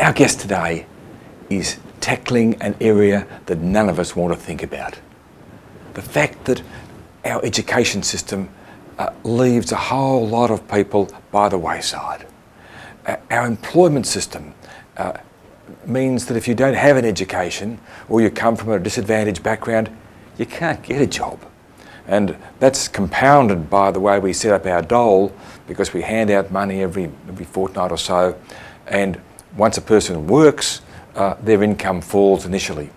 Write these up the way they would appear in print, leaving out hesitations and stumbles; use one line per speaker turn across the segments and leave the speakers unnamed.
Our guest today is tackling an area that none of us want to think about. The fact that our education system leaves a whole lot of people by the wayside. Our employment system means that if you don't have an education or you come from a disadvantaged background, you can't get a job. And that's compounded by the way we set up our dole, because we hand out money every fortnight or so, and once a person works, their income falls initially.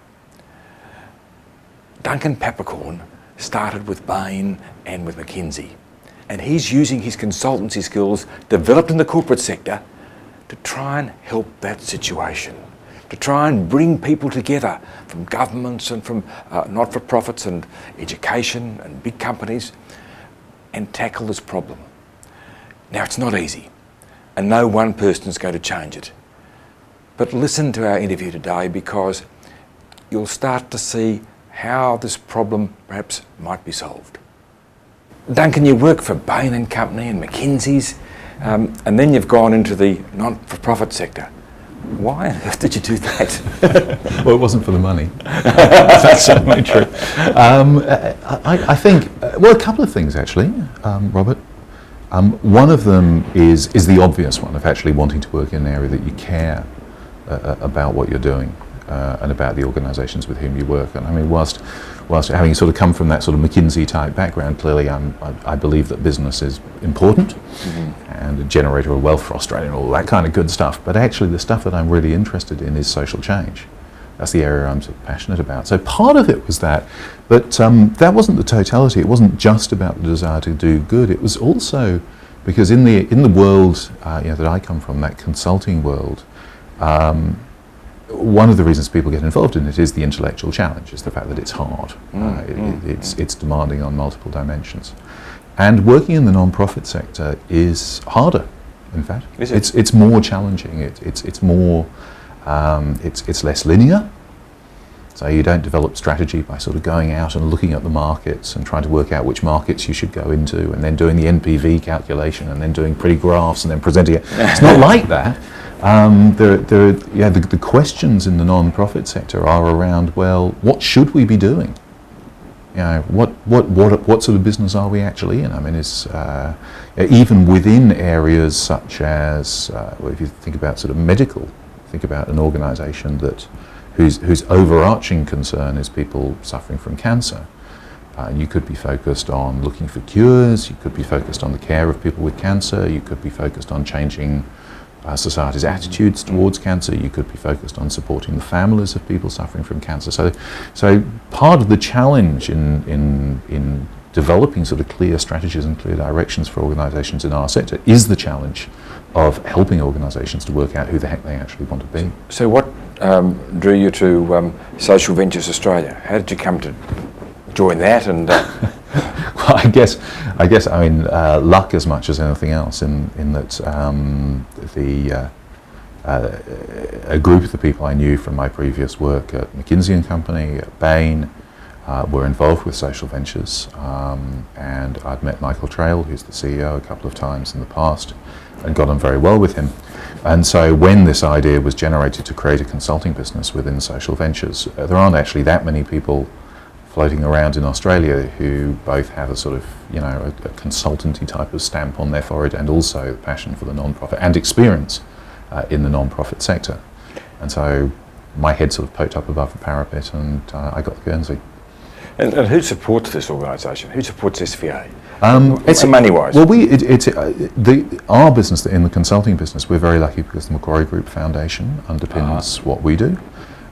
Duncan Peppercorn started with Bain and with McKinsey, and he's using his consultancy skills developed in the corporate sector to try and help that situation, to try and bring people together from governments and from not-for-profits and education and big companies and tackle this problem. Now, it's not easy, and no one person is going to change it. But listen to our interview today, because you'll start to see how this problem perhaps might be solved. Duncan, you work for Bain and Company and McKinsey's, and then you've gone into the not-for-profit sector. Why on earth did you do that?
Well, it wasn't for the money. That's certainly true. I think, well, a couple of things actually, Robert. One of them is the obvious one of actually wanting to work in an area that you care about what you're doing and about the organisations with whom you work. And I mean, whilst having sort of come from that sort of McKinsey type background, clearly I believe that business is important and a generator of wealth for Australia and all that kind of good stuff. But actually the stuff that I'm really interested in is social change. That's the area I'm sort of passionate about. So part of it was that, but that wasn't the totality. It wasn't just about the desire to do good. It was also because in the world that I come from, that consulting world, one of the reasons people get involved in it is the intellectual challenge, is the fact that it's hard. It's demanding on multiple dimensions. And working in the non-profit sector is harder, in fact.
Is it?
It's more challenging. It's more, it's less linear. So you don't develop strategy by sort of going out and looking at the markets and trying to work out which markets you should go into and then doing the NPV calculation and then doing pretty graphs and then presenting it. It's not like that. The questions in the non-profit sector are around, well, what should we be doing? You know, what sort of business are we actually in? I mean, it's even within areas such as, well, if you think about sort of medical, think about an organisation whose overarching concern is people suffering from cancer. You could be focused on looking for cures. You could be focused on the care of people with cancer. You could be focused on changing society's attitudes towards cancer. You could be focused on supporting the families of people suffering from cancer. So part of the challenge in developing sort of clear strategies and clear directions for organisations in our sector is the challenge of helping organisations to work out who the heck they actually want to be.
So what drew you to Social Ventures Australia? How did you come to join that? And
well, I guess I mean luck as much as anything else. In that a group of the people I knew from my previous work at McKinsey and Company, at Bain, were involved with Social Ventures, and I'd met Michael Trail, who's the CEO, a couple of times in the past, and got on very well with him. And so when this idea was generated to create a consulting business within Social Ventures, there aren't actually that many people floating around in Australia who both have a sort of, you know, a consultancy type of stamp on their forehead and also a passion for the non-profit and experience in the non-profit sector. And so my head sort of poked up above the parapet and I got the Guernsey.
And who supports this organisation? Who supports SVA? It's money-wise.
Well, our business, in the consulting business, we're very lucky because the Macquarie Group Foundation underpins what we do,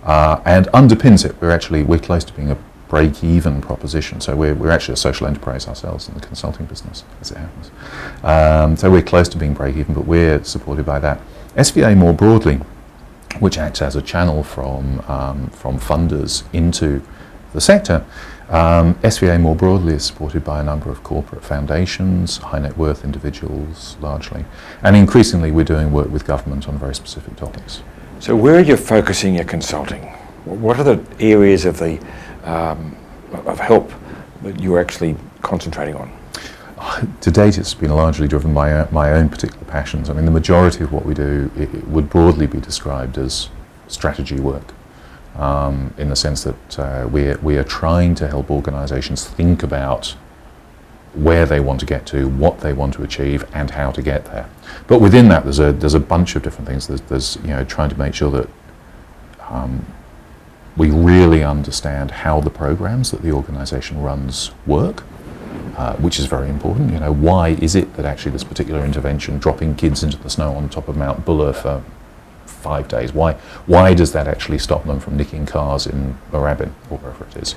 and underpins it. We're close to being a break-even proposition. So we're actually a social enterprise ourselves in the consulting business, as it happens. So we're close to being break-even, but we're supported by that. SVA more broadly, which acts as a channel from funders into the sector. SVA more broadly is supported by a number of corporate foundations, high net worth individuals largely, and increasingly we're doing work with government on very specific topics.
So where are you focusing your consulting? What are the areas of the of help that you're actually concentrating on?
To date, it's been largely driven by my own particular passions. I mean, the majority of what we do it would broadly be described as strategy work, in the sense that we are trying to help organisations think about where they want to get to, what they want to achieve, and how to get there. But within that, there's a bunch of different things. There's trying to make sure that we really understand how the programs that the organisation runs work, which is very important. Why is it that actually this particular intervention, dropping kids into the snow on top of Mount Buller for 5 days, why does that actually stop them from nicking cars in Moorabbin or wherever it is?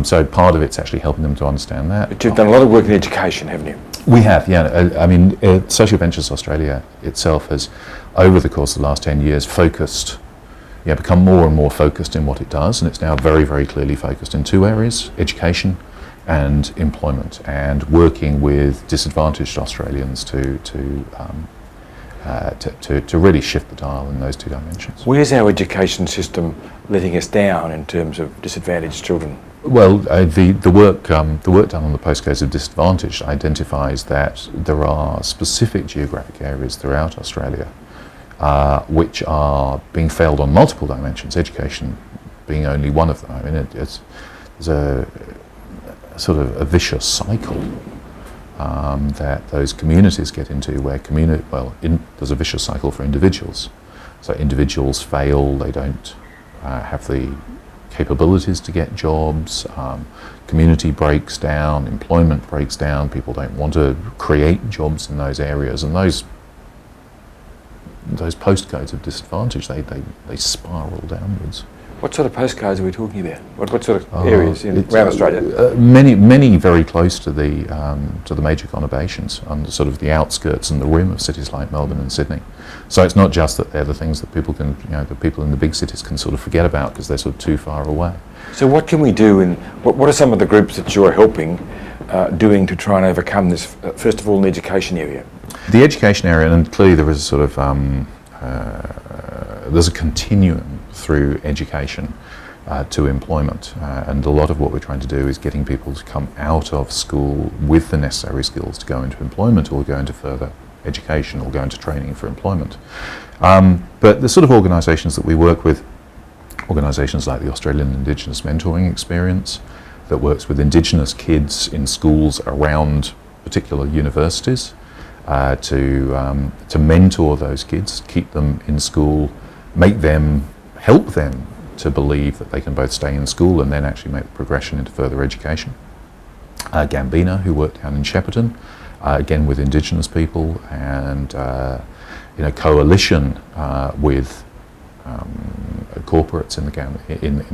So part of it's actually helping them to understand that.
But you've done a lot of work in education, haven't you?
We have, yeah. I mean, Social Ventures Australia itself has, over the course of the last 10 years, become more and more focused in what it does, and it's now very, very clearly focused in 2 areas: education and employment, and working with disadvantaged Australians to really shift the dial in those 2 dimensions.
Where's our education system letting us down in terms of disadvantaged children?
Well, the work done on the postcodes of disadvantaged identifies that there are specific geographic areas throughout Australia which are being failed on multiple dimensions, education being only one of them. I mean, there's a sort of a vicious cycle that those communities get into, where there's a vicious cycle for individuals. So individuals fail, they don't have the capabilities to get jobs, community breaks down, employment breaks down, people don't want to create jobs in those areas, and those postcodes of disadvantage, they spiral downwards.
What sort of postcodes are we talking about? What sort of areas around Australia?
Many very close to the major conurbations, on sort of the outskirts and the rim of cities like Melbourne and Sydney. So it's not just that they're the things that people can, the people in the big cities can sort of forget about because they're sort of too far away.
So what can we do, and what are some of the groups that you're helping doing to try and overcome this, first of all, in the education area?
The education area, and clearly there is a sort of, there's a continuum through education to employment, and a lot of what we're trying to do is getting people to come out of school with the necessary skills to go into employment or go into further education or go into training for employment. But the sort of organisations that we work with, organisations like the Australian Indigenous Mentoring Experience, that works with Indigenous kids in schools around particular universities, to mentor those kids, keep them in school, help them to believe that they can both stay in school and then actually make the progression into further education. Gambina, who worked down in Shepparton, again with Indigenous people, and coalition with corporates in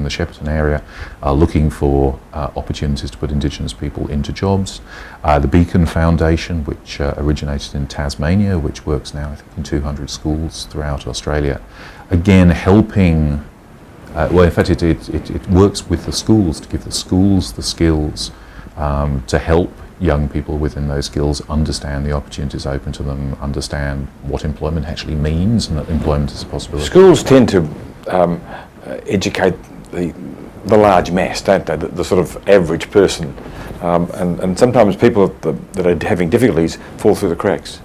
the Shepparton area are looking for opportunities to put Indigenous people into jobs. The Beacon Foundation, which originated in Tasmania, which works now I think in 200 schools throughout Australia, again helping, in fact it works with the schools to give the schools the skills to help young people within those skills understand the opportunities open to them, understand what employment actually means, and that employment is a possibility.
Schools tend to educate the large mass, don't they? The sort of average person, and sometimes people that are having difficulties fall through the cracks.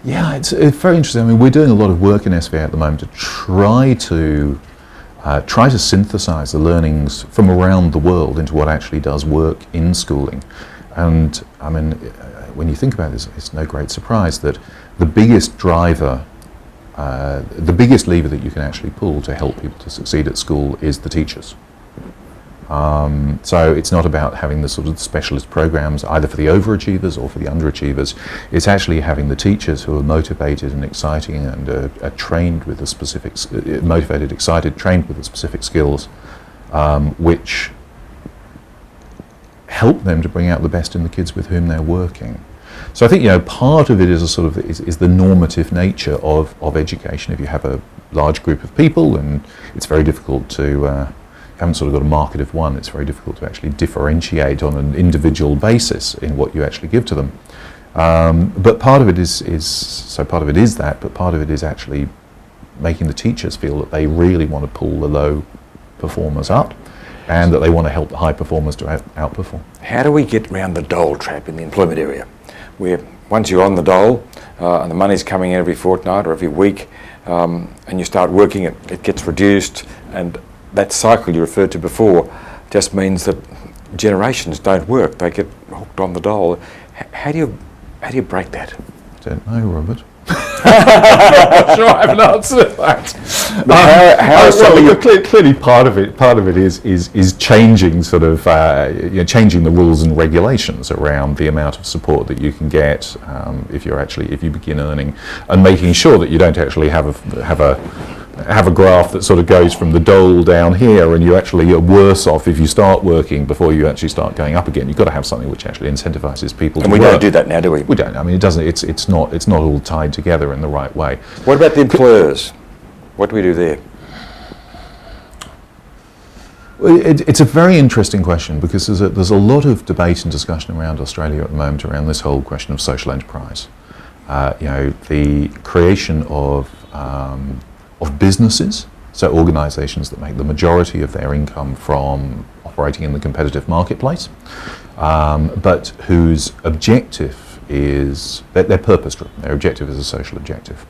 Yeah, it's very interesting. I mean, we're doing a lot of work in SVA at the moment to try to synthesise the learnings from around the world into what actually does work in schooling. And I mean, when you think about this, it's no great surprise that the biggest driver, the biggest lever that you can actually pull to help people to succeed at school is the teachers. So it's not about having the sort of specialist programs either for the overachievers or for the underachievers. It's actually having the teachers who are motivated and exciting and are trained with the specific, motivated, excited, trained with the specific skills, which help them to bring out the best in the kids with whom they're working. So I think part of it is a sort of is the normative nature of education. If you have a large group of people, and it's very difficult to haven't sort of got a market of one, it's very difficult to actually differentiate on an individual basis in what you actually give to them. But part of it is part of it is that, but part of it is actually making the teachers feel that they really want to pull the low performers up, and that they want to help the high performers to outperform.
How do we get around the dole trap in the employment area, where once you're on the dole and the money's coming in every fortnight or every week, and you start working, it gets reduced, and that cycle you referred to before just means that generations don't work. They get hooked on the dole. How do you break that?
I don't know, Robert. I'm not sure I have an answer to that. Clearly, part of it is changing sort of changing the rules and regulations around the amount of support that you can get if you begin earning, and making sure that you don't actually have a graph that sort of goes from the dole down here, and you actually are worse off if you start working before you actually start going up again. You've got to have something which actually incentivizes people to work.
And we don't do that now, do we?
We don't. I mean, it doesn't. It's not all tied together in the right way.
What about the employers? What do we do there?
It's a very interesting question, because there's a lot of debate and discussion around Australia at the moment around this whole question of social enterprise. The creation of businesses, so organisations that make the majority of their income from operating in the competitive marketplace, but whose objective is, they're purpose-driven, their objective is a social objective.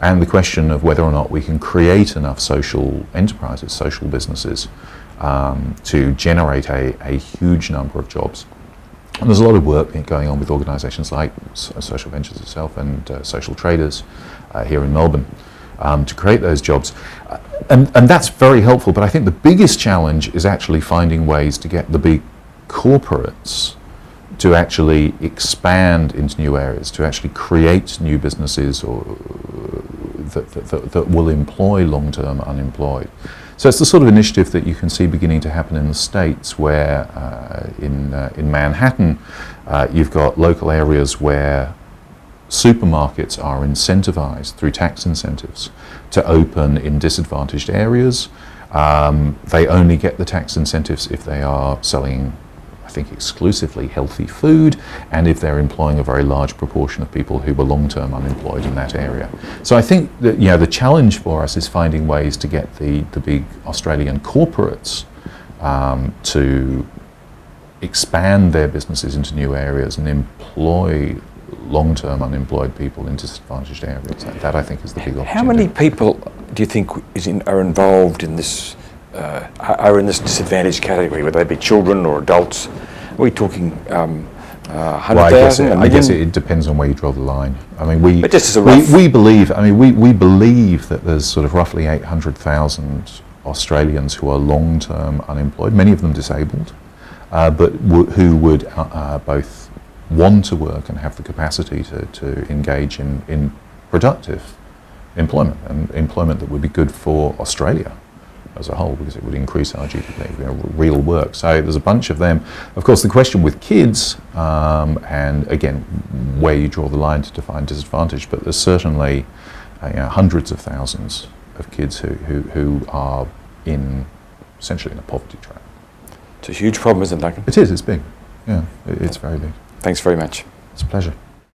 And the question of whether or not we can create enough social enterprises, social businesses, to generate a huge number of jobs. And there's a lot of work going on with organisations like Social Ventures itself and Social Traders here in Melbourne, to create those jobs. And that's very helpful, but I think the biggest challenge is actually finding ways to get the big corporates to actually expand into new areas, to actually create new businesses that will employ long-term unemployed. So it's the sort of initiative that you can see beginning to happen in the States, where in Manhattan you've got local areas where supermarkets are incentivized through tax incentives to open in disadvantaged areas. They only get the tax incentives if they are selling, I think, exclusively healthy food, and if they're employing a very large proportion of people who were long-term unemployed in that area. So I think that the challenge for us is finding ways to get the big Australian corporates to expand their businesses into new areas and employ long-term unemployed people in disadvantaged areas. That I think is the big opportunity.
How many people do you think are involved in this, are in this disadvantaged category, whether they be children or adults? Are we talking 100,000?
I guess it depends on where you draw the line. I mean, we believe that there's sort of roughly 800,000 Australians who are long-term unemployed, many of them disabled, but who would both want to work and have the capacity to engage in productive employment, and employment that would be good for Australia as a whole, because it would increase our GDP, real work. So there's a bunch of them. Of course, the question with kids, and again, where you draw the line to define disadvantage, but there's certainly hundreds of thousands of kids who are essentially in a poverty trap.
It's a huge problem, isn't it, Duncan?
It is, it's big. Yeah, it's very big.
Thanks very much.
It's a pleasure.